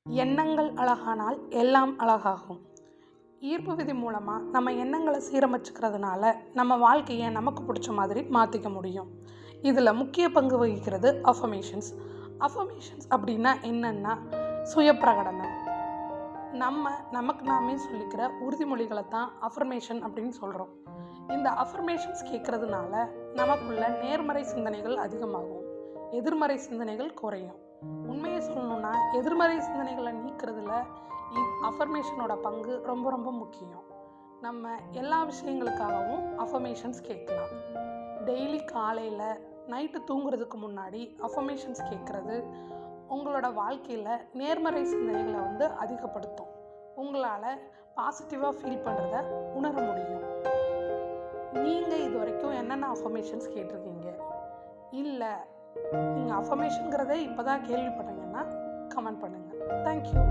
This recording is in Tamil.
எண்ணங்கள் அழகானால் எல்லாம் அழகாகும். ஈர்ப்பு விதி மூலமாக நம்ம எண்ணங்களை சீரமைச்சுக்கிறதுனால நம்ம வாழ்க்கையை நமக்கு பிடிச்ச மாதிரி மாற்றிக்க முடியும். இதில் முக்கிய பங்கு வகிக்கிறது அஃபர்மேஷன்ஸ். அஃபர்மேஷன்ஸ் அப்படின்னா என்னென்னா சுயப்பிரகடனம். நமக்கு நாமே சொல்லிக்கிற உறுதிமொழிகளை தான் அஃபர்மேஷன் அப்படின்னு சொல்கிறோம். இந்த அஃபர்மேஷன்ஸ் கேட்குறதுனால நமக்குள்ள நேர்மறை சிந்தனைகள் அதிகமாகும், எதிர்மறை சிந்தனைகள் குறையும். உண்மையை சொல்லணும்னா எதிர்மறை சிந்தனைகளை நீக்கிறதுல அஃபர்மேஷனோட பங்கு ரொம்ப ரொம்ப முக்கியம். நம்ம எல்லா விஷயங்களுக்காகவும் அஃபர்மேஷன்ஸ் கேட்கலாம். டெய்லி காலையில் நைட்டு தூங்குறதுக்கு முன்னாடி அஃபர்மேஷன்ஸ் கேட்குறது உங்களோட வாழ்க்கையில் நேர்மறை சிந்தனைகளை அதிகப்படுத்தும். உங்களால் பாசிட்டிவாக ஃபீல் பண்ணுறத உணர முடியும். நீங்கள் இது வரைக்கும் என்னென்ன அஃபர்மேஷன்ஸ் கேட்டிருக்கீங்க? இல்லை நீங்கள் அஃபர்மேஷனுங்கிறதே இப்போ தான் கேள்விப்படுறீங்கன்னா கமெண்ட் பண்ணுங்கள். தேங்க்யூ.